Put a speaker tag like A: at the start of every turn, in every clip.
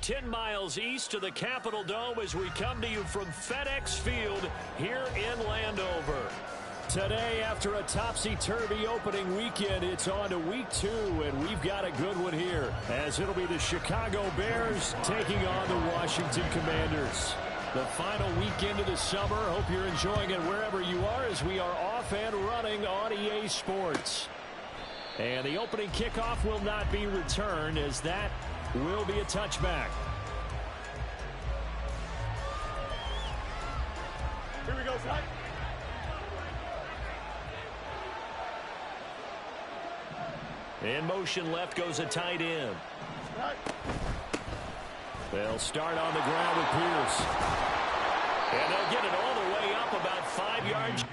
A: 10 miles east of the Capitol Dome as we come to you from FedEx Field here in Landover. Today, after a topsy-turvy opening weekend, it's on to week 2, and we've got a good one here, as it'll be the Chicago Bears taking on the Washington Commanders. The final weekend of the summer. Hope you're enjoying it wherever you are as we are off and running on EA Sports. And the opening kickoff will not be returned, as that will be a touchback.
B: Here we go, Zach.
A: In motion left goes a tight end. They'll start on the ground with Pierce. And they'll get it all the way up about 5 yards.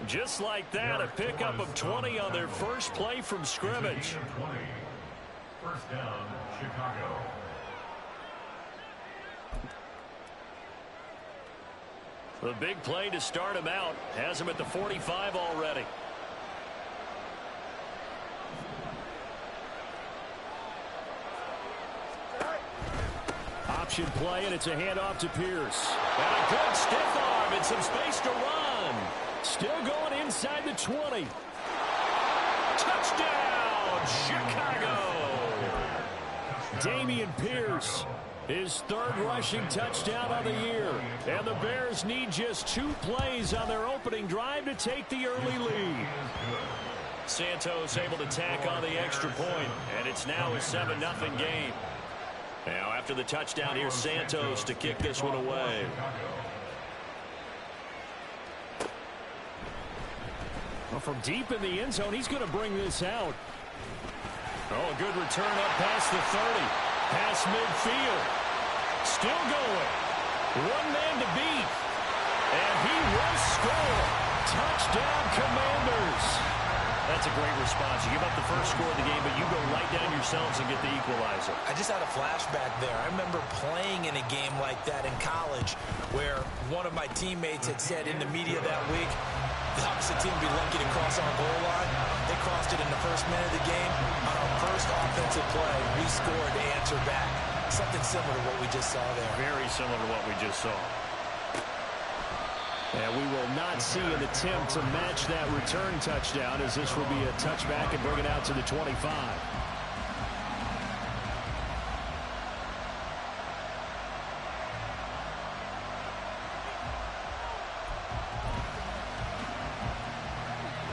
A: Just like that, a pickup of 20 on their first play from scrimmage.
C: First down, Chicago.
A: The big play to start him out has him at the 45 already. Option play, and it's a handoff to Pierce. And a good stiff arm and some space to run. Still going inside the 20. Touchdown, Chicago! Dameon Pierce, his third rushing touchdown of the year. And the Bears need just 2 plays on their opening drive to take the early lead. Santos able to tack on the extra point, and it's now a 7-0 game. Now after the touchdown, here's Santos to kick this one away. Well, from deep in the end zone, he's going to bring this out. Oh, a good return up past the 30. Past midfield. Still going. One man to beat. And he will score. Touchdown, Commanders. That's a great response. You give up the first score of the game, but you go right down yourselves and get the equalizer.
D: I just had a flashback there. I remember playing in a game like that in college where one of my teammates had said in the media that week, the opposite team would be lucky to cross our goal line. They crossed it in the first minute of the game. On our first offensive play, we scored to answer back. Something similar to what we just saw there.
A: Very similar to what we just saw. And we will not see an attempt to match that return touchdown, as this will be a touchback and bring it out to the 25.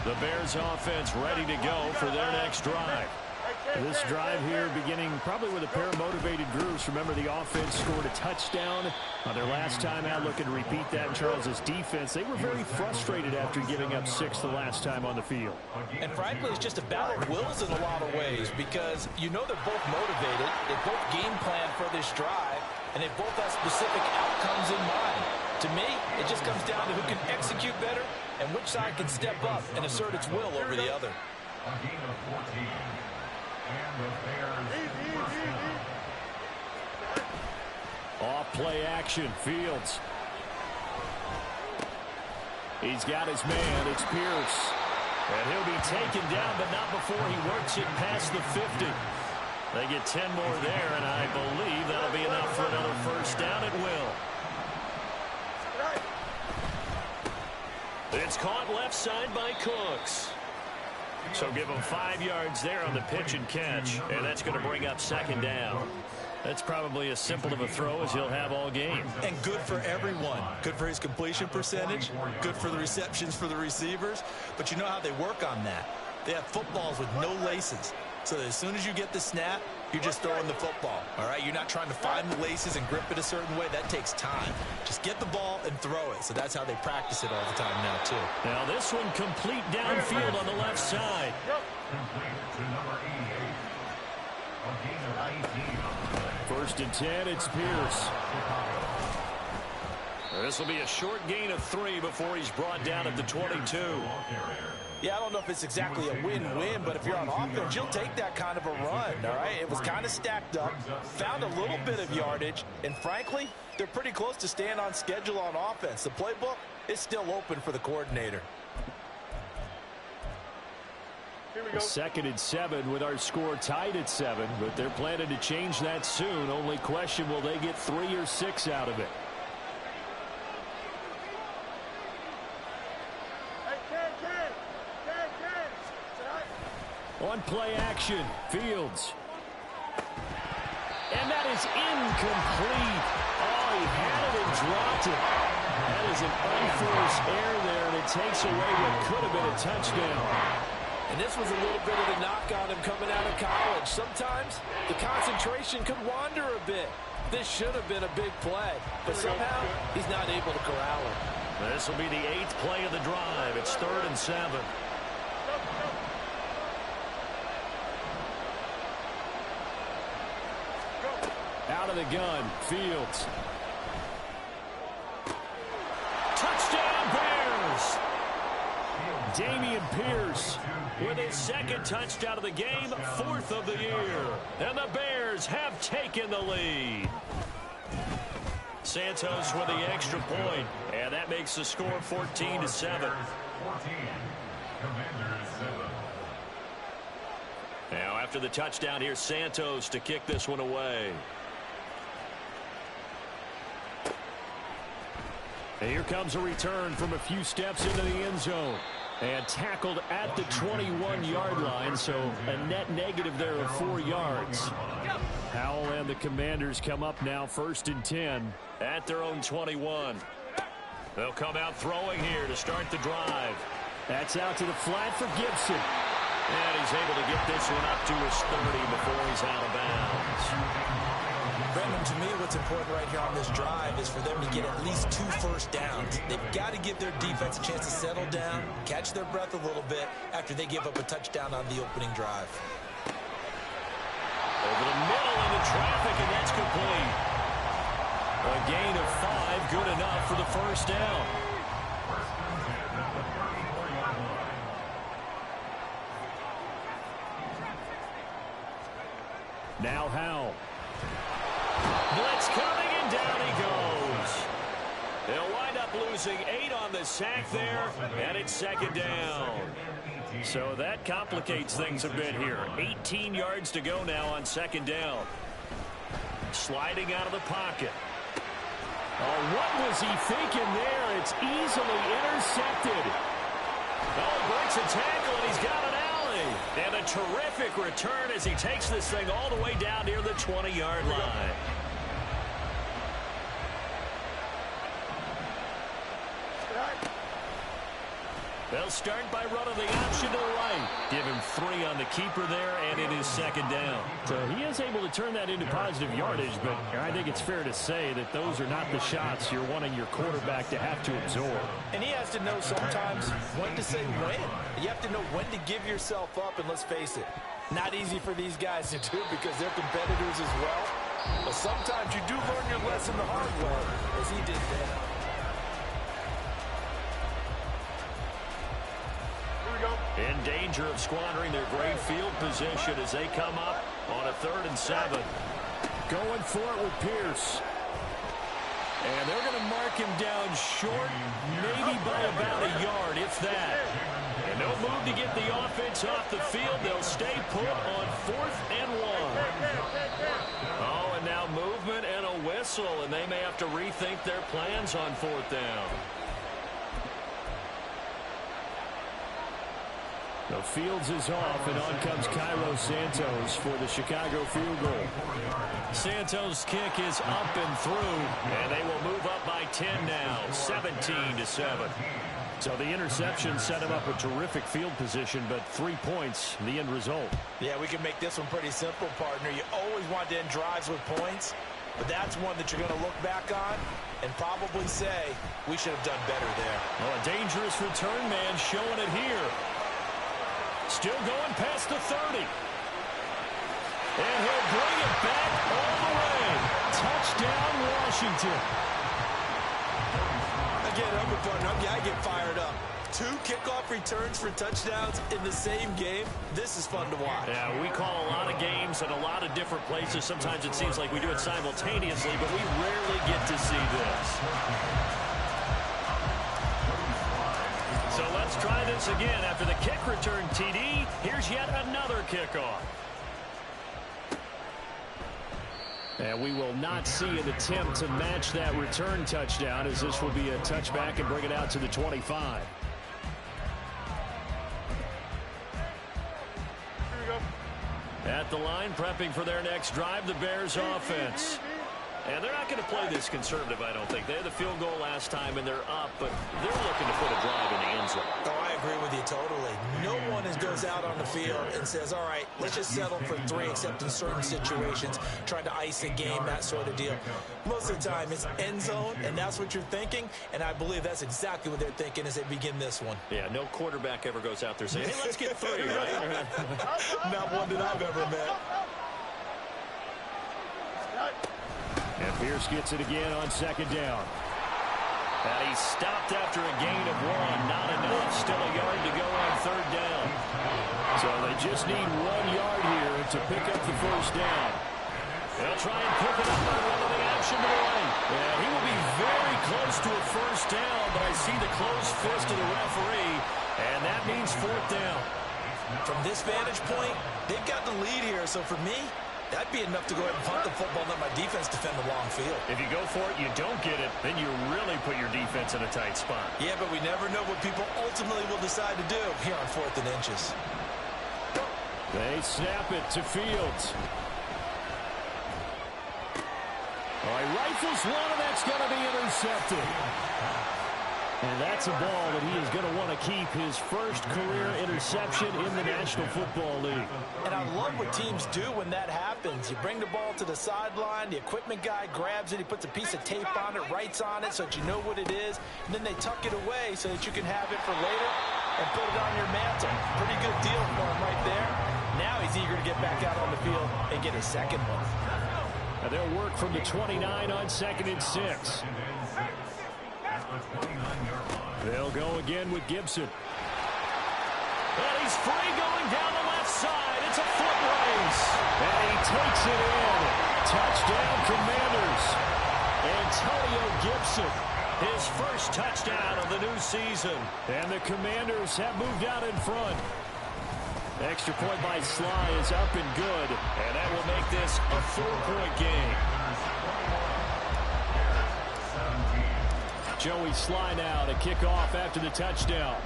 A: The Bears offense ready to go for their next drive. This drive here beginning probably with a pair of motivated groups. Remember, the offense scored a touchdown on their last time out, looking to repeat that in Charles' defense. They were very frustrated after giving up 6 the last time on the field.
D: And frankly, it's just a battle of wills in a lot of ways, because you know they're both motivated, they both game plan for this drive, and they both have specific outcomes in mind. To me, it just comes down to who can execute better and which side can step up and assert its will over the other.
C: A gain of 14. And the Bears first down.
A: Off play action, Fields. He's got his man, it's Pierce. And he'll be taken down, but not before he works it past the 50. They get 10 more there, and I believe that'll be enough for another first down at will. It's caught left side by Cooks. So give him 5 yards there on the pitch and catch, and that's going to bring up second down. That's probably as simple of a throw as he'll have all game.
D: And good for everyone. Good for his completion percentage, good for the receptions for the receivers. But you know how they work on that. They have footballs with no laces. So as soon as you get the snap, You're just throwing the football, all right? You're not trying to find the laces and grip it a certain way. That takes time. Just get the ball and throw it. So that's how they practice it all the time now, too.
A: Now this one complete downfield on the left side.
C: Complete to number 88. A gain of 18.
A: 1st and 10, it's Pierce. This will be a short gain of 3 before he's brought down at the 22.
D: Yeah, I don't know if it's exactly a win-win, but if you're on offense, you'll take that kind of a run, all right? It was kind of stacked up, found a little bit of yardage, and frankly, they're pretty close to staying on schedule on offense. The playbook is still open for the coordinator.
A: 2nd and 7 with our score tied at 7, but they're planning to change that soon. Only question, will they get 3 or 6 out of it? On play action, Fields. And that is incomplete. Oh, he had it and dropped it. That is an unforced error there, and it takes away what could have been a touchdown.
D: And this was a little bit of a knock on him coming out of college. Sometimes the concentration could wander a bit. This should have been a big play, but somehow he's not able to corral it.
A: This will be the 8th play of the drive. It's 3rd and 7. Out of the gun, Fields. Touchdown, Bears! Dameon Pierce with his 2nd touchdown of the game, 4th of the year. And the Bears have taken the lead. Santos with the extra point, and that makes the score 14-7.
C: 14. Commanders 7.
A: Now after the touchdown, here's Santos to kick this one away. And here comes a return from a few steps into the end zone. And tackled at the 21-yard line, so a net negative there of 4 yards. Howell and the Commanders come up now 1st and 10 at their own 21. They'll come out throwing here to start the drive. That's out to the flat for Gibson. And he's able to get this one up to his 30 before he's out of bounds.
D: Brandon, to me, what's important right here on this drive is for them to get at least 2 first downs. They've got to give their defense a chance to settle down, catch their breath a little bit after they give up a touchdown on the opening drive.
A: Over the middle into traffic, and that's complete. A gain of 5, good enough for the 1st down. Now Howell. Blitz coming, and down he goes. They'll wind up losing 8 on the sack there, and it's 2nd down. So that complicates things a bit here. 18 yards to go now on 2nd down. Sliding out of the pocket. Oh, what was he thinking there? It's easily intercepted. Oh, breaks a tackle, and he's got an alley. And a terrific return as he takes this thing all the way down near the 20-yard line. They'll start by running the option to the right. Give him 3 on the keeper there, and it is 2nd down. So he is able to turn that into positive yardage, but I think it's fair to say that those are not the shots you're wanting your quarterback to have to absorb.
D: And he has to know sometimes when to say when. You have to know when to give yourself up, and let's face it, not easy for these guys to do because they're competitors as well. But sometimes you do learn your lesson the hard way, as he did there.
A: In danger of squandering their great field position as they come up on a 3rd and 7. Going for it with Pierce. And they're going to mark him down short, maybe by about a yard, if that. And they'll move to get the offense off the field. They'll stay put on 4th and 1. Oh, and now movement and a whistle, and they may have to rethink their plans on 4th down. The Fields is off, and on comes Cairo Santos for the Chicago field goal. Santos' kick is up and through, and they will move up by 10 now, 17-7. So the interception set him up a terrific field position, but 3 points, the end result.
D: Yeah, we can make this one pretty simple, partner. You always want to end drives with points, but that's one that you're going to look back on and probably say, we should have done better there.
A: Well, a dangerous return man showing it here. Still going past the 30. And he'll bring it back all the way. Touchdown, Washington.
D: Again, I'm a partner. I get fired up. 2 kickoff returns for touchdowns in the same game. This is fun to watch.
A: Yeah, we call a lot of games in a lot of different places. Sometimes it seems like we do it simultaneously, but we rarely get to see this. So let's try this again. After the kick return TD, here's yet another kickoff. And we will not see an attempt to match that return touchdown, as this will be a touchback and bring it out to the 25. At the line, prepping for their next drive, the Bears offense. And they're not going to play this conservative, I don't think. They had the field goal last time, and they're up, but they're looking to put a drive in the end zone.
D: Oh, I agree with you totally. No one goes out on the field and says, all right, let's just settle for 3, except in certain situations, trying to ice a game, that sort of deal. Most of the time, it's end zone, and that's what you're thinking, and I believe that's exactly what they're thinking as they begin this one.
A: Yeah, no quarterback ever goes out there saying, hey, let's get 3, right?
D: Not one that I've ever met.
A: And Pierce gets it again on second down. And he stopped after a gain of 1. Not enough. Still a yard to go on third down. So they just need 1 yard here to pick up the first down. They'll try and pick it up by running action to the right. And he will be very close to a first down, but I see the closed fist of the referee, and that means 4th down.
D: From this vantage point, they've got the lead here, so for me, that'd be enough to go ahead and punt the football and let my defense defend the long field.
A: If you go for it, you don't get it, then you really put your defense in a tight spot.
D: Yeah, but we never know what people ultimately will decide to do here on 4th and inches.
A: They snap it to Fields. All right, rifles one, and that's going to be intercepted. And that's a ball that he is going to want to keep, his first career interception in the National Football League.
D: And I love what teams do when that happens. You bring the ball to the sideline, the equipment guy grabs it, he puts a piece of tape on it, writes on it so that you know what it is, and then they tuck it away so that you can have it for later and put it on your mantle. Pretty good deal for him right there. Now he's eager to get back out on the field and get his second one.
A: Now they'll work from the 29 on 2nd and 6. They'll go again with Gibson. And he's free going down the left side. It's a foot race. And he takes it in. Touchdown, Commanders. Antonio Gibson, his first touchdown of the new season. And the Commanders have moved out in front. Extra point by Sly is up and good. And that will make this a 4-point game. Joey Sly now to kick off after the touchdown.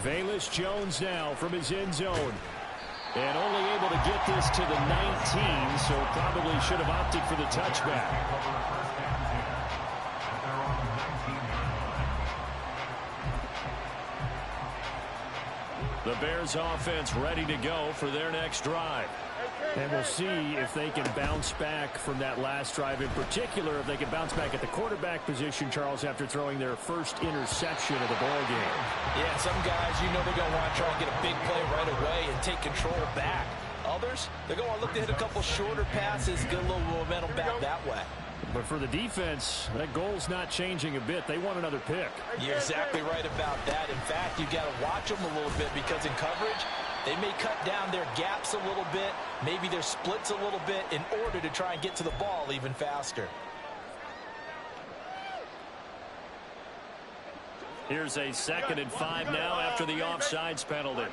A: Velus Jones now from his end zone. And only able to get this to the 19, so probably should have opted for the touchback. The Bears offense ready to go for their next drive. And we'll see if they can bounce back from that last drive. In particular, if they can bounce back at the quarterback position, Charles, after throwing their first interception of the ball game.
D: Yeah, some guys, you know they're going to want to try and get a big play right away and take control back. Others, they're going to look to hit a couple shorter passes, get a little momentum back that way.
A: But for the defense, that goal's not changing a bit. They want another pick.
D: You're exactly right about that. In fact, you've got to watch them a little bit because in coverage, they may cut down their gaps a little bit, maybe their splits a little bit in order to try and get to the ball even faster.
A: Here's a 2nd and 5 now after the offsides penalty.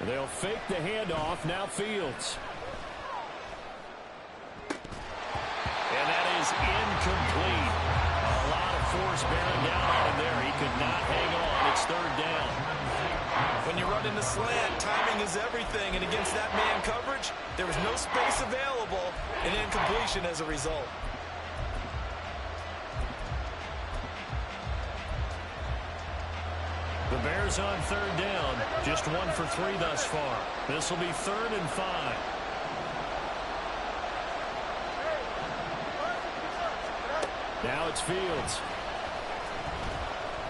A: They'll fake the handoff. Now Fields. And that is incomplete. A lot of force bearing down on him there. He could not hang on. It's 3rd down.
D: When you run in the slant, timing timing is everything, and against that man coverage, there was no space available, and incompletion as a result.
A: The Bears on third down, just 1 for 3 thus far. This will be 3rd and 5. Now it's Fields.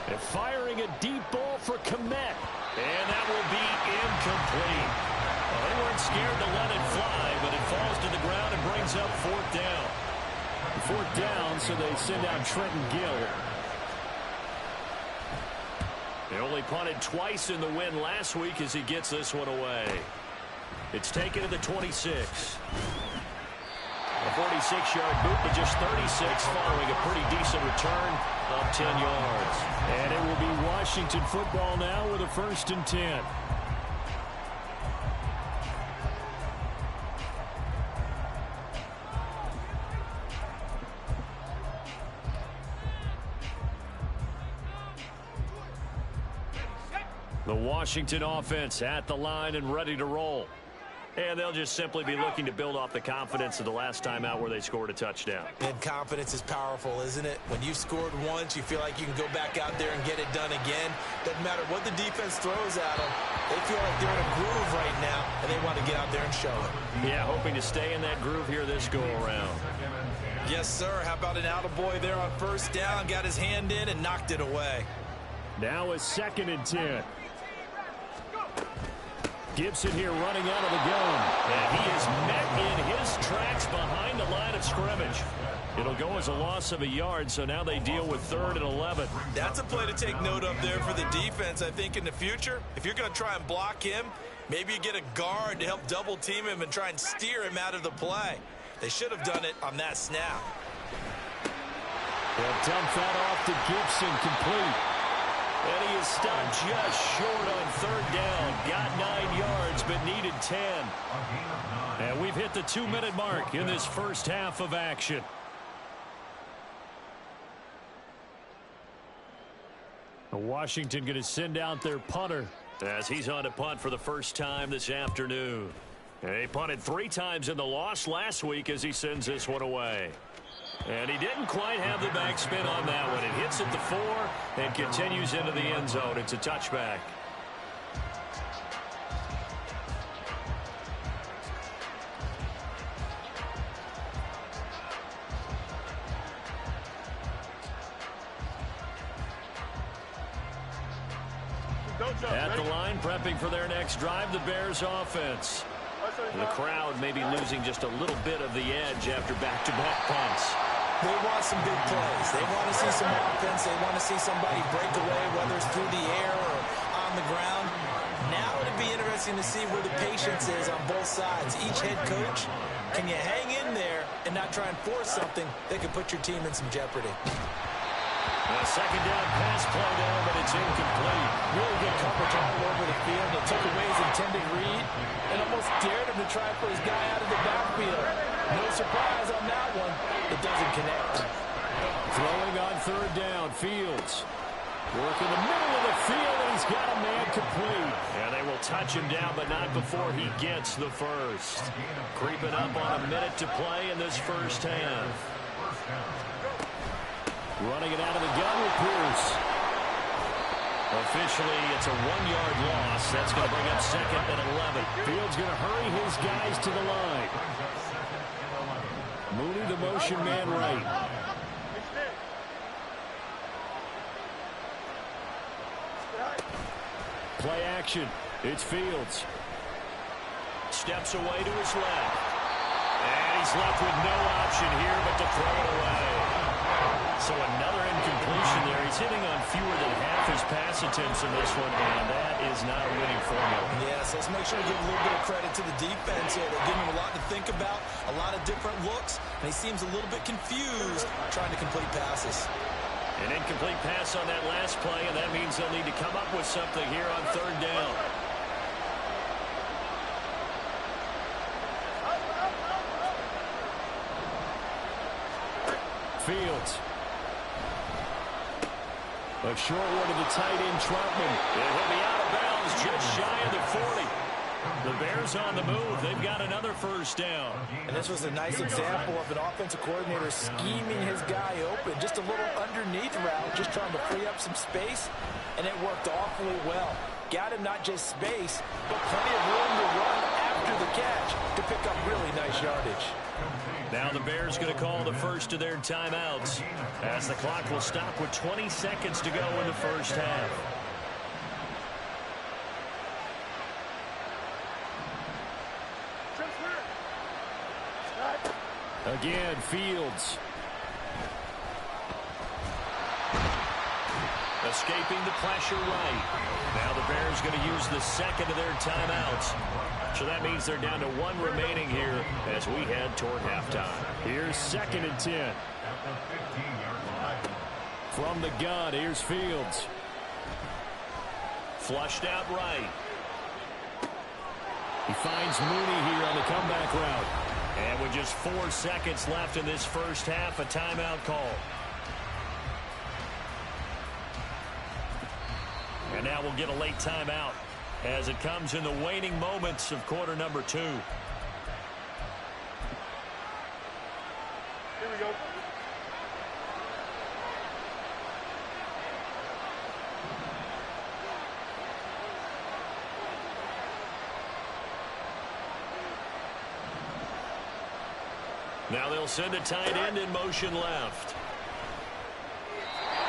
A: They're firing a deep ball for Kmet. And that will be incomplete. Well, they weren't scared to let it fly, but it falls to the ground and brings up 4th down. 4th down, so they send out Trenton Gill. They only punted twice in the win last week as he gets this one away. It's taken to the 26. A 46-yard boot, but just 36 following a pretty decent return of 10 yards. And it will be Washington football now with a 1st and 10. The Washington offense at the line and ready to roll. And they'll just simply be looking to build off the confidence of the last time out where they scored a touchdown.
D: And confidence is powerful, isn't it? When you've scored once, you feel like you can go back out there and get it done again. Doesn't matter what the defense throws at them. They feel like they're in a groove right now, and they want to get out there and show it.
A: Yeah, hoping to stay in that groove here this go-around.
D: Yes, sir. How about an attaboy there on 1st down? Got his hand in and knocked it away.
A: Now a 2nd and 10. Gibson here running out of the gun. And he is met in his tracks behind the line of scrimmage. It'll go as a loss of a yard, so now they deal with 3rd and 11.
D: That's a play to take note of there for the defense, I think, in the future. If you're going to try and block him, maybe you get a guard to help double-team him and try and steer him out of the play. They should have done it on that snap.
A: They'll dump that off to Gibson, complete. And he is stopped just short on 3rd down. Got 9 yards, but needed 10. And we've hit the 2-minute mark in this first half of action. Washington going to send out their punter as he's on to punt for the first time this afternoon. And he punted 3 times in the loss last week as he sends this one away. And he didn't quite have the backspin on that one. It hits at the 4 and continues into the end zone. It's a touchback. At the line, prepping for their next drive, the Bears offense. The crowd may be losing just a little bit of the edge after back-to-back punts.
D: They want some big plays. They want to see some offense. They want to see somebody break away, whether it's through the air or on the ground. Now it'd be interesting to see where the patience is on both sides. Each head coach, can you hang in there and not try and force something that could put your team in some jeopardy?
A: A 2nd down pass play there, but it's incomplete.
D: Really good coverage all over the field. It took away his intended read and almost dared him to try for his guy out of the backfield. No surprise on that one. It doesn't connect.
A: Throwing on 3rd down, Fields. Work in the middle of the field, and he's got a man complete. And they will touch him down, but not before he gets the first. Creeping up on a minute to play in this first half. Running it out of the gun with Pierce. Officially, it's a 1-yard loss. That's going to bring up 2nd and 11. Fields going to hurry his guys to the line. Mooney, the motion man right. Play action. It's Fields. Steps away to his left. And he's left with no option here but to throw it away. So another incompletion there. He's hitting on fewer than half his pass attempts in this one, and that is not a winning formula.
D: Yes, let's make sure we give a little bit of credit to the defense here. They're giving him a lot to think about, a lot of different looks, and he seems a little bit confused trying to complete passes.
A: An incomplete pass on that last play, and that means they'll need to come up with something here on 3rd down. Fields. A short one to the tight end, Troutman. And he'll be out of bounds just shy of the 40. The Bears on the move. They've got another first down.
D: And this was a nice example of an offensive coordinator scheming his guy open. Just a little underneath route, just trying to free up some space, and it worked awfully well. Got him not just space, but plenty of room to run after the catch to pick up really nice yardage.
A: Now the Bears going to call the first of their timeouts as the clock will stop with 20 seconds to go in the first half. Again, Fields. Escaping the pressure right. Now the Bears going to use the second of their timeouts. So that means they're down to one remaining here as we head toward halftime. Here's 2nd and 10. From the gun, here's Fields. Flushed out right. He finds Mooney here on the comeback route. And with just 4 seconds left in this first half, a timeout call. And now we'll get a late timeout as it comes in the waning moments of quarter number 2.
B: Here we go.
A: Now they'll send a tight end in motion left.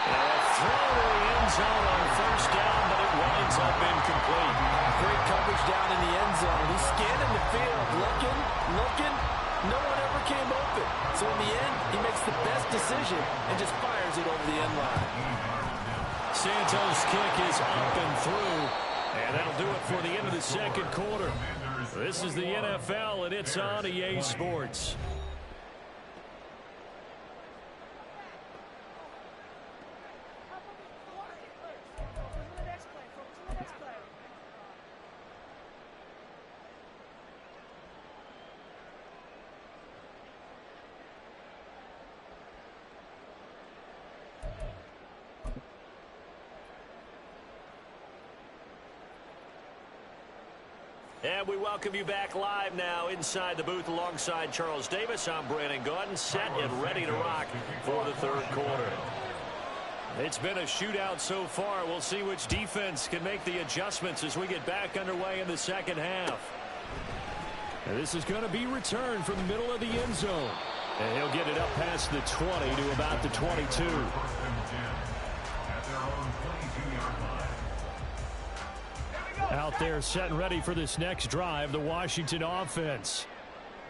A: And a throw to the end zone on first down, but it winds up incomplete.
D: Great coverage down in the end zone. He's scanning the field, looking. No one ever came open. So in the end, he makes the best decision and just fires it over the end line.
A: Santos' kick is up and through. And that'll do it for the end of the second quarter. This is the NFL, and it's on EA Sports. And we welcome you back live now inside the booth alongside Charles Davis. I'm Brandon Gaudin, set and ready to rock for the third quarter. It's been a shootout so far. We'll see which defense can make the adjustments as we get back underway in the second half. And this is going to be returned from the middle of the end zone. And he'll get it up past the 20 to about the 22. Out there set and ready for this next drive, the Washington offense.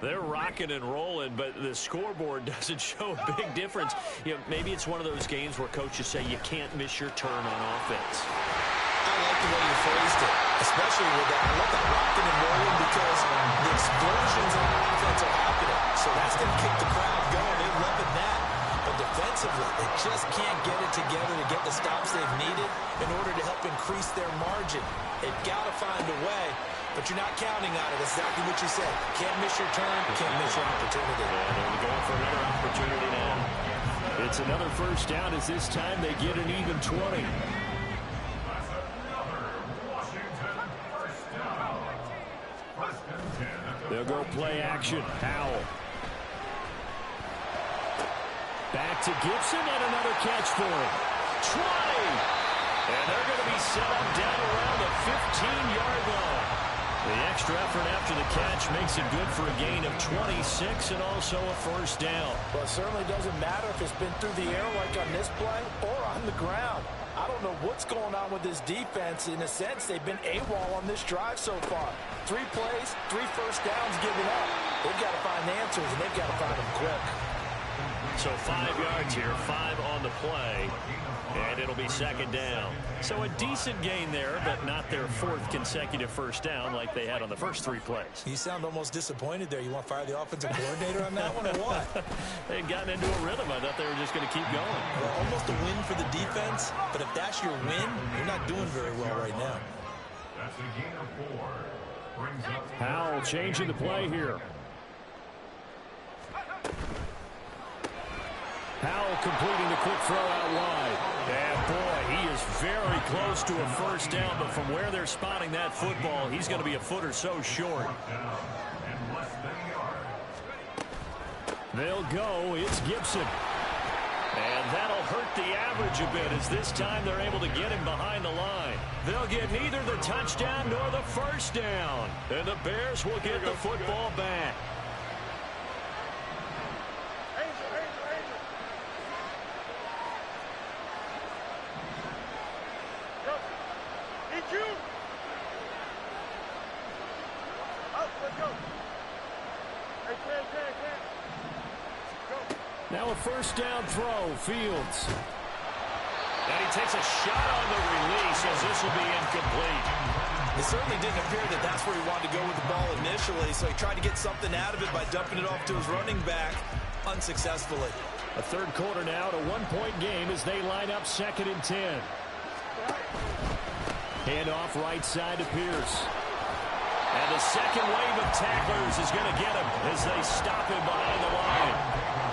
A: They're rocking and rolling, but the scoreboard doesn't show a big difference. You know, maybe it's one of those games where coaches say you can't miss your turn on offense.
D: I like the way you phrased it, especially with that. I love that rocking and rolling because the explosions on offense are happening. So that's going to keep the crowd going. They're loving that. But defensively, they just can't get it together to get the stops they've needed in order to help increase their margin. They've got to find a way, but you're not counting on it. Exactly what you said. Can't miss your turn, can't miss your opportunity.
A: Yeah, they're going for another opportunity now. It's another first down as this time they get an even 20. They'll go play action. Howell. Back to Gibson and another catch for him. 20! And they're going to be set up down around the 15-yard line. The extra effort after the catch makes it good for a gain of 26 and also a first down.
D: Well, it certainly doesn't matter if it's been through the air like on this play or on the ground. I don't know what's going on with this defense. In a sense, they've been AWOL on this drive so far. 3 plays, 3 first downs given up. They've got to find answers, and they've got to find them quick.
A: So 5 yards here, 5 on the play, and it'll be second down. So a decent gain there, but not their 4th consecutive first down like they had on the first 3 plays.
D: You sound almost disappointed there. You want to fire the offensive coordinator on that one or what?
A: They had gotten into a rhythm. I thought they were just going to keep going.
D: Well, almost a win for the defense, but if that's your win, you're not doing very well right now.
C: That's a gain of 4.
A: Howell changing the play here. Howell completing the quick throw out wide. And boy, he is very close to a first down, but from where they're spotting that football, he's going to be a foot or so short. They'll go. It's Gibson. And that'll hurt the average a bit as this time they're able to get him behind the line. They'll get neither the touchdown nor the first down. And the Bears will get the football back. Now a first down throw, Fields. And he takes a shot on the release as this will be incomplete.
D: It certainly didn't appear that that's where he wanted to go with the ball initially, so he tried to get something out of it by dumping it off to his running back unsuccessfully.
A: A third quarter now, a one-point game as they line up 2nd and 10. Handoff right side to Pierce. And the second wave of tacklers is going to get him as they stop him behind the line.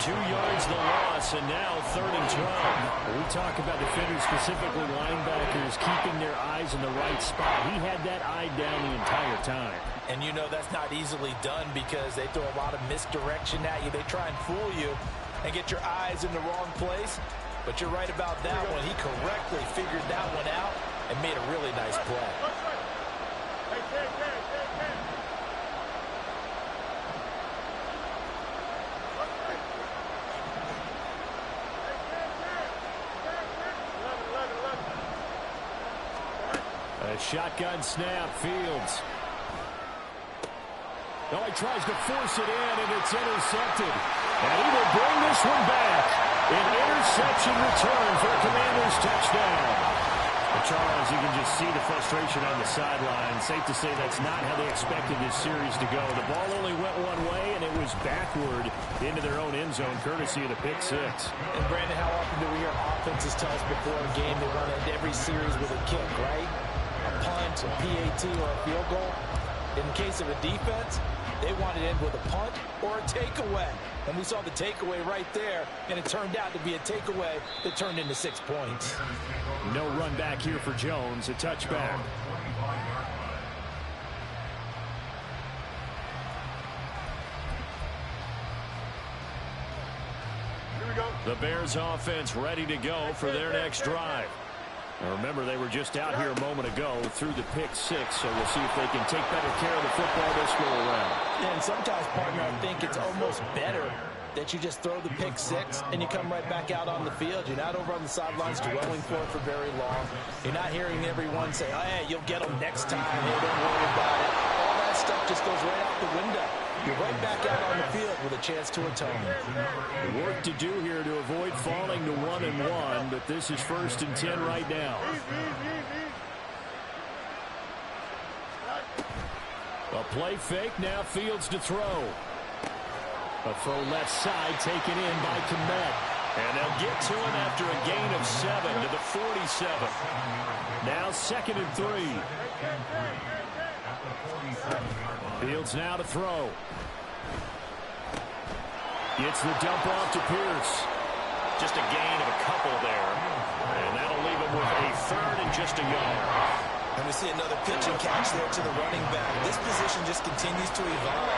A: 2 yards the loss, and now 3rd and 12. We talk about defenders, specifically linebackers, keeping their eyes in the right spot. He had that eye down the entire time.
D: And you know that's not easily done because they throw a lot of misdirection at you. They try and fool you and get your eyes in the wrong place. But you're right about that one. He correctly figured that one out and made a really nice play.
A: A shotgun snap, Fields. Oh, he tries to force it in, and it's intercepted. And he will bring this one back. An interception return for a Commanders touchdown. Well, Charles, you can just see the frustration on the sideline. Safe to say that's not how they expected this series to go. The ball only went one way, and it was backward into their own end zone, courtesy of the pick six.
D: And, Brandon, how often do we hear offenses tell us before a game they want to end every series with a kick, right? A punt, a PAT, or a field goal. In the case of a defense, they want to end with a punt or a takeaway. And we saw the takeaway right there, and it turned out to be a takeaway that turned into 6 points.
A: No run back here for Jones, a touchback.
C: Here we go.
A: The Bears offense ready to go for their next drive. Now remember, they were just out here a moment ago through the pick six, so we'll see if they can take better care of the football this go around.
D: And sometimes, partner, I think it's almost better that you just throw the pick six and you come right back out on the field. You're not over on the sidelines dwelling for very long. You're not hearing everyone say, oh, hey, you'll get them next time. Hey, don't worry about it. All that stuff just goes right out the window. You're right back out on the field with a chance to atone.
A: Work to do here to avoid falling to 1-1, but this is 1st and 10 right now. A play fake, now Fields to throw. A throw left side taken in by Komet. And they'll get to him after a gain of 7 to the 47. Now 2nd and 3. Fields now to throw. Gets the dump off to Pierce. Just a gain of a couple there. And that'll leave him with a 3rd and just a yard.
D: And we see another pitch and catch there to the running back. This position just continues to evolve.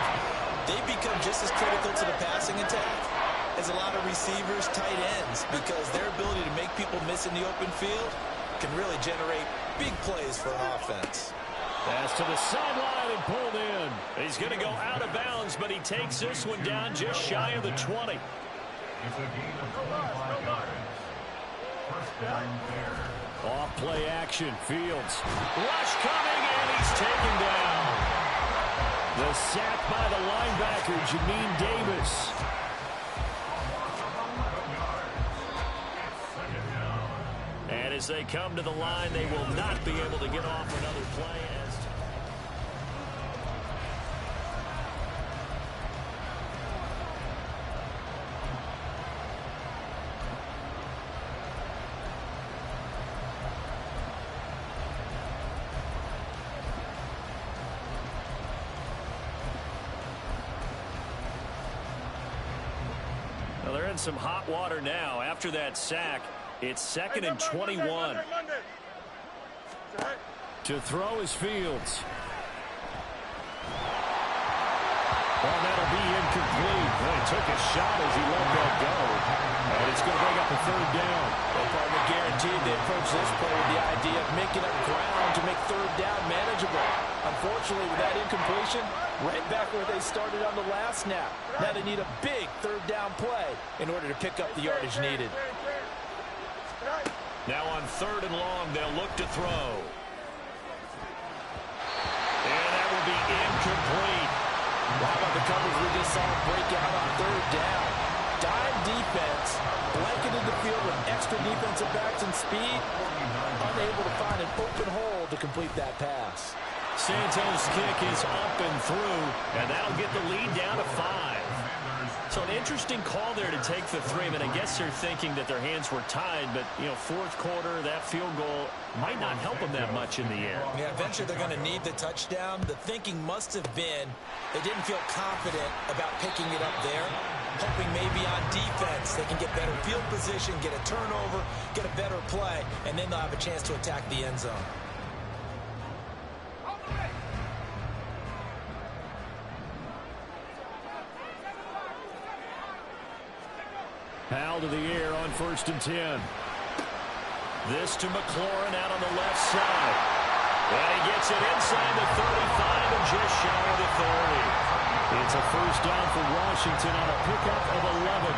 D: They become just as critical to the passing attack as a lot of receivers, tight ends, because their ability to make people miss in the open field can really generate big plays for an offense.
A: Pass to the sideline and pulled in. He's going to go out of bounds, but he takes this one down just shy of the 20.
C: It's a gain of 25 yards. First down there.
A: Off play action, Fields. Rush coming, and he's taken down. The sack by the linebacker, Jamin Davis. And as they come to the line, they will not be able to get off another play. Well, they're in some hot water now after that sack. It's 2nd and 21. To throw is Fields. Well, that'll be incomplete. Well, he took a shot as he let that go. And it's going to bring up a third down.
D: Well, partner, guaranteed they approach this play with the idea of making up ground to make third down manageable. Unfortunately, with that incompletion, right back where they started on the last snap. Now they need a big third down play in order to pick up the yardage needed.
A: Now on 3rd and long, they'll look to throw. And that will be incomplete.
D: How about the coverage we just saw break out on 3rd down? Dime defense, blanketed the field with extra defensive backs and speed, unable to find an open hole to complete that pass.
A: Santos' kick is up and through, and that'll get the lead down to 5. So an interesting call there to take the 3. I mean, I guess they're thinking that their hands were tied, but, you know, 4th quarter, that field goal might not help them that much in the end.
D: Yeah, eventually they're going to need the touchdown. The thinking must have been they didn't feel confident about picking it up there, hoping maybe on defense they can get better field position, get a turnover, get a better play, and then they'll have a chance to attack the end zone.
A: Powell to the air on 1st and 10. This to McLaurin out on the left side. And he gets it inside the 35 and just shy of the 30. It's a first down for Washington on a pickup of 11.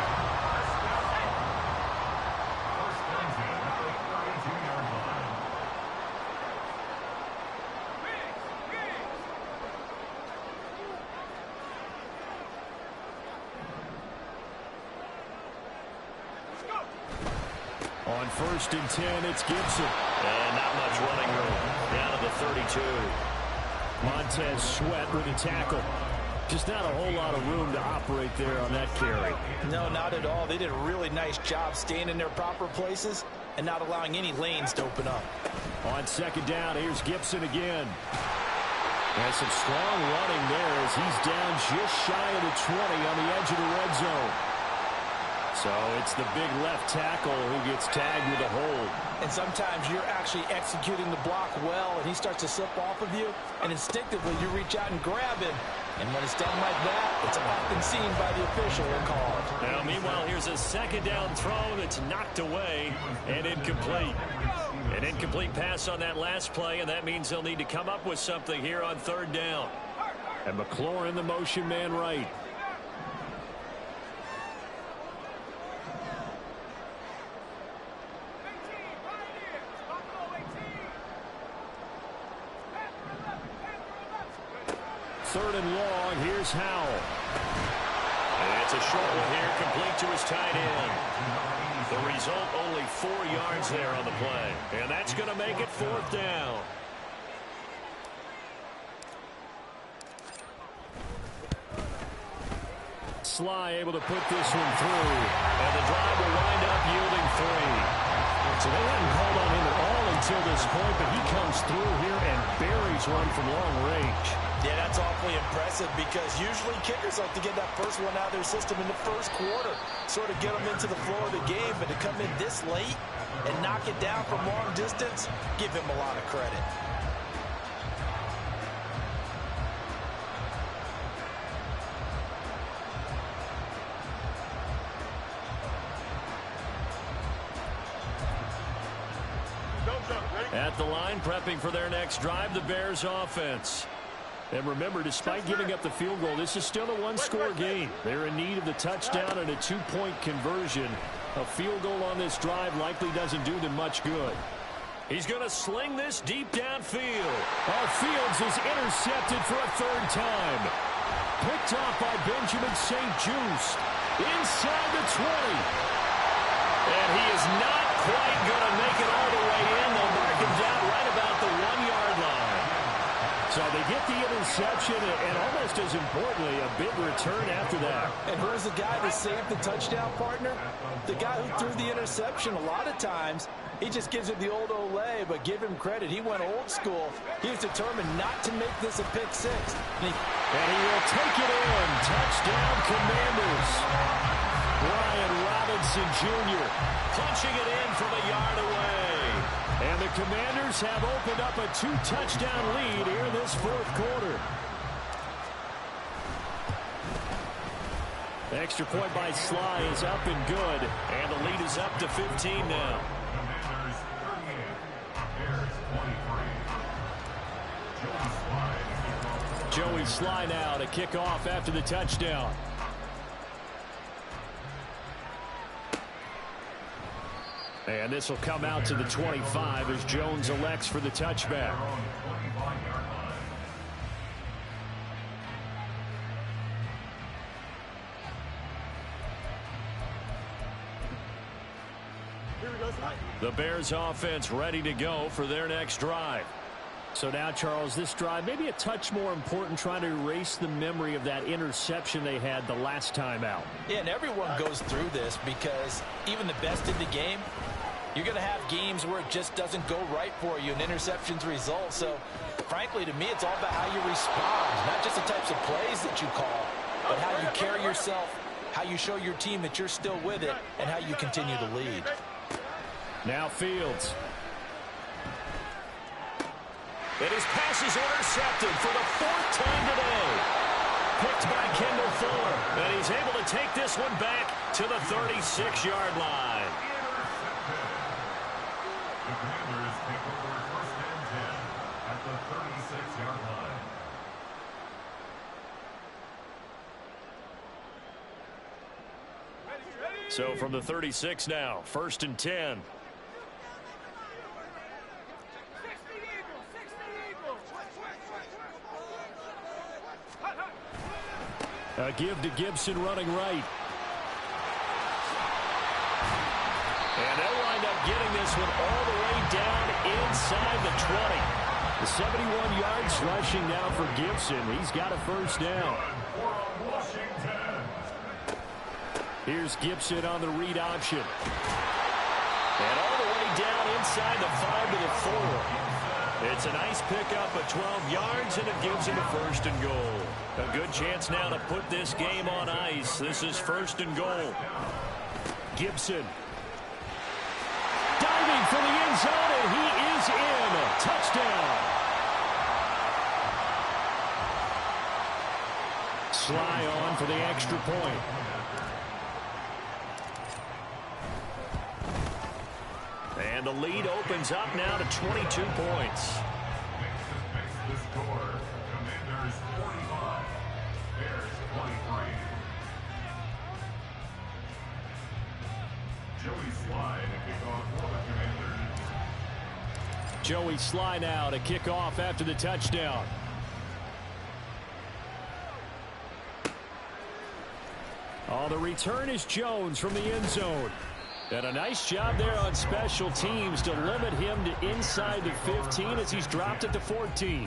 A: On 1st and 10, it's Gibson. And not much running room. Down to the 32. Montez Sweat with a tackle. Just not a whole lot of room to operate there on that carry.
D: No, not at all. They did a really nice job staying in their proper places and not allowing any lanes to open up.
A: On 2nd down, here's Gibson again. And some strong running there as he's down just shy of the 20 on the edge of the red zone. So it's the big left tackle who gets tagged with a hold.
D: And sometimes you're actually executing the block well, and he starts to slip off of you, and instinctively you reach out and grab him. And when it's done like that, it's often seen by the official and called.
A: Now, meanwhile, here's a 2nd down throw that's knocked away and incomplete. An incomplete pass on that last play, and that means they'll need to come up with something here on 3rd down. And McLaurin, the motion man right. Third and long, here's Howell. And it's a short one here, complete to his tight end. The result, only 4 yards there on the play. And that's going to make it 4th down. Sly able to put this one through. And the drive will wind up yielding 3. So they hadn't called on him at all until this point, but he comes through here and buries one from long range.
D: Yeah, that's awfully impressive because usually kickers like to get that first one out of their system in the 1st quarter, sort of get them into the flow of the game, but to come in this late and knock it down from long distance, give him a lot of credit.
A: At the line, prepping for their next drive, the Bears offense. And remember, despite giving up the field goal, this is still a one-score game. They're in need of the touchdown and a 2-point conversion. A field goal on this drive likely doesn't do them much good. He's going to sling this deep downfield. Fields is intercepted for a 3rd time. Picked off by Benjamin St. Juste inside the 20. And he is not quite going to make it all the way in. They'll mark him down right about the 1-yard line. So they get the interception, and almost as importantly, a big return after that.
D: And who's the guy that saved the touchdown, partner? The guy who threw the interception. A lot of times, he just gives it the old Olay, but give him credit. He went old school. He was determined not to make this a pick 6.
A: And he will take it in. Touchdown, Commanders. Brian Robinson Jr. punching it in from a yard away. And the Commanders have opened up a 2-touchdown lead here in this fourth quarter. The extra point by Sly is up and good. And the lead is up to 15 now.
C: Commanders 38, Bears 23.
A: Joey Sly now to kick off after the touchdown. And this will come out to the 25 as Jones elects for the touchback. The Bears offense ready to go for their next drive. So now, Charles, this drive maybe a touch more important, trying to erase the memory of that interception they had the last time out.
D: Yeah, and everyone goes through this because even the best in the game, you're going to have games where it just doesn't go right for you and interceptions result. So, frankly, to me, it's all about how you respond, not just the types of plays that you call, but how you carry yourself, how you show your team that you're still with it, and how you continue to lead.
A: Now Fields. And his pass is intercepted for the fourth time today. Picked by Kendall Fuller. And he's able to take this one back to the 36-yard line.
C: The Commanders take over first and 10 at the 36-yard line.
A: So from the 36 now, first and 10. A give to Gibson running right. And they'll wind up getting this one all the way down inside the 20. The 71 yards rushing now for Gibson. He's got a first down. Here's Gibson on the read option. And all the way down inside the 5 to the 4. It's a nice pickup of 12 yards, and it gives him a first and goal. A good chance now to put this game on ice. This is first and goal. Gibson. Diving for the end zone, and he is in. Touchdown. Sly on for the extra point. And the lead opens up now to 22 points.
C: The score, Commanders 45, Bears 23. Joey Sly to kick off for the Commanders.
A: Joey Sly now to kick off after the touchdown. Oh, the return is Jones from the end zone. And a nice job there on special teams to limit him to inside the 15 as he's dropped it to 14.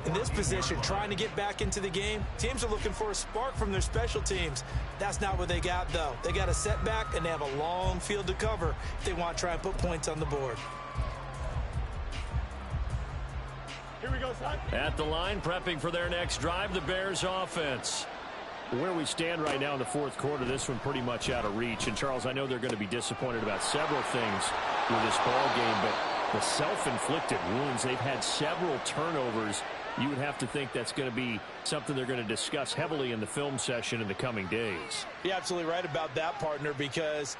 D: In this position, trying to get back into the game, teams are looking for a spark from their special teams. That's not what they got, though. They got a setback, and they have a long field to cover if they want to try and put points on the board.
B: Here we go, son.
A: At the line, prepping for their next drive, the Bears offense. Where we stand right now in the fourth quarter, this one pretty much out of reach. And, Charles, I know they're going to be disappointed about several things with this ball game, but the self-inflicted wounds, they've had several turnovers. You would have to think that's going to be something they're going to discuss heavily in the film session in the coming days.
D: You're absolutely right about that, partner, because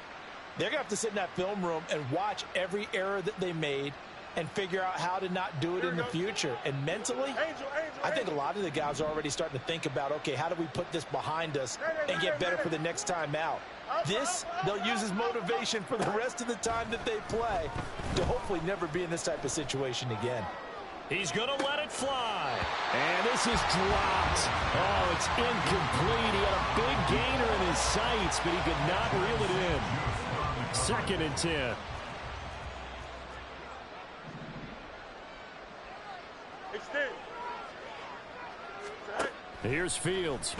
D: they're going to have to sit in that film room and watch every error that they made and figure out how to not do it in the future. And mentally, I think a lot of the guys are already starting to think about, okay, how do we put this behind us and get better for the next time out? This, they'll use as motivation for the rest of the time that they play to hopefully never be in this type of situation again.
A: He's going to let it fly. And this is dropped. Oh, it's incomplete. He had a big gainer in his sights, but he could not reel it in. Second and 10. Here's Fields.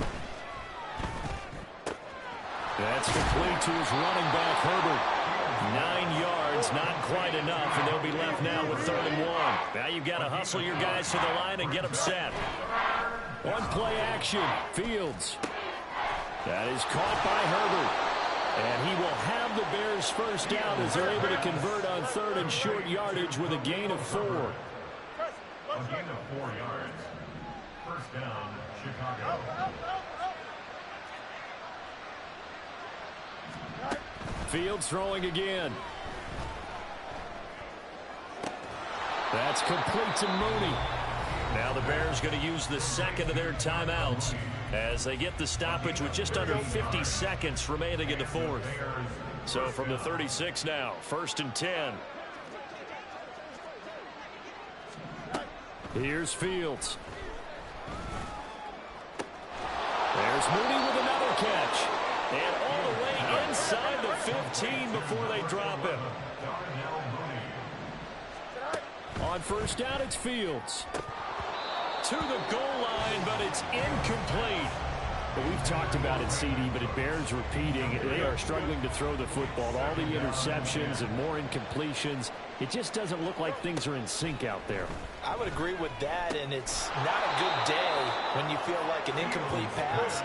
A: That's complete to his running back, Herbert. 9 yards, not quite enough, and they'll be left now with 3rd and 1. Now you've got to hustle your guys to the line and get them set. One play action, Fields. That is caught by Herbert. And he will have the Bears first down as they're able to convert on 3rd and short yardage with a gain of 4.
C: A gain of 4 yards. First down, Chicago.
A: Fields throwing again. That's complete to Mooney. Now the Bears going to use the second of their timeouts as they get the stoppage with just under 50 seconds remaining in the 4th. So from the 36 now, 1st and 10. Here's Fields. There's Mooney with another catch. And all the way inside the 15 before they drop him. On first down, it's Fields. To the goal line, but it's incomplete. But we've talked about it, CD, but it bears repeating. They are struggling to throw the football. All the interceptions and more incompletions. It just doesn't look like things are in sync out there.
D: I would agree with that, and it's not a good day when you feel like an incomplete pass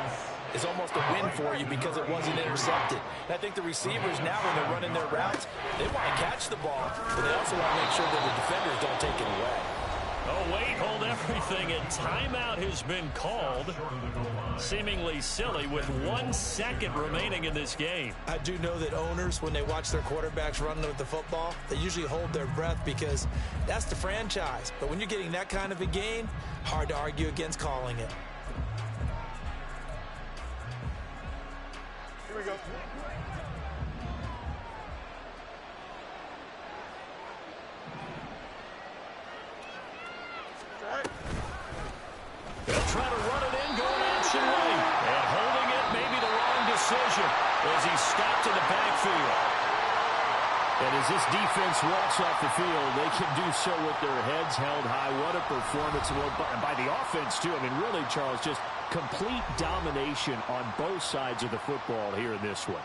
D: is almost a win for you because it wasn't intercepted. And I think the receivers now, when they're running their routes, they want to catch the ball, but they also want to make sure that the defenders don't take it away.
A: Oh, wait, hold everything. A timeout has been called. Seemingly silly with 1 second remaining in this game.
D: I do know that owners, when they watch their quarterbacks run with the football, they usually hold their breath because that's the franchise. But when you're getting that kind of a gain, hard to argue against calling it.
B: Here we go.
A: They'll try to run it in, going option right. And holding it, maybe the wrong decision as he's stopped in the backfield. And as this defense walks off the field, they can do so with their heads held high. What a performance by the offense, too. I mean, really, Charles, just complete domination on both sides of the football here in this one.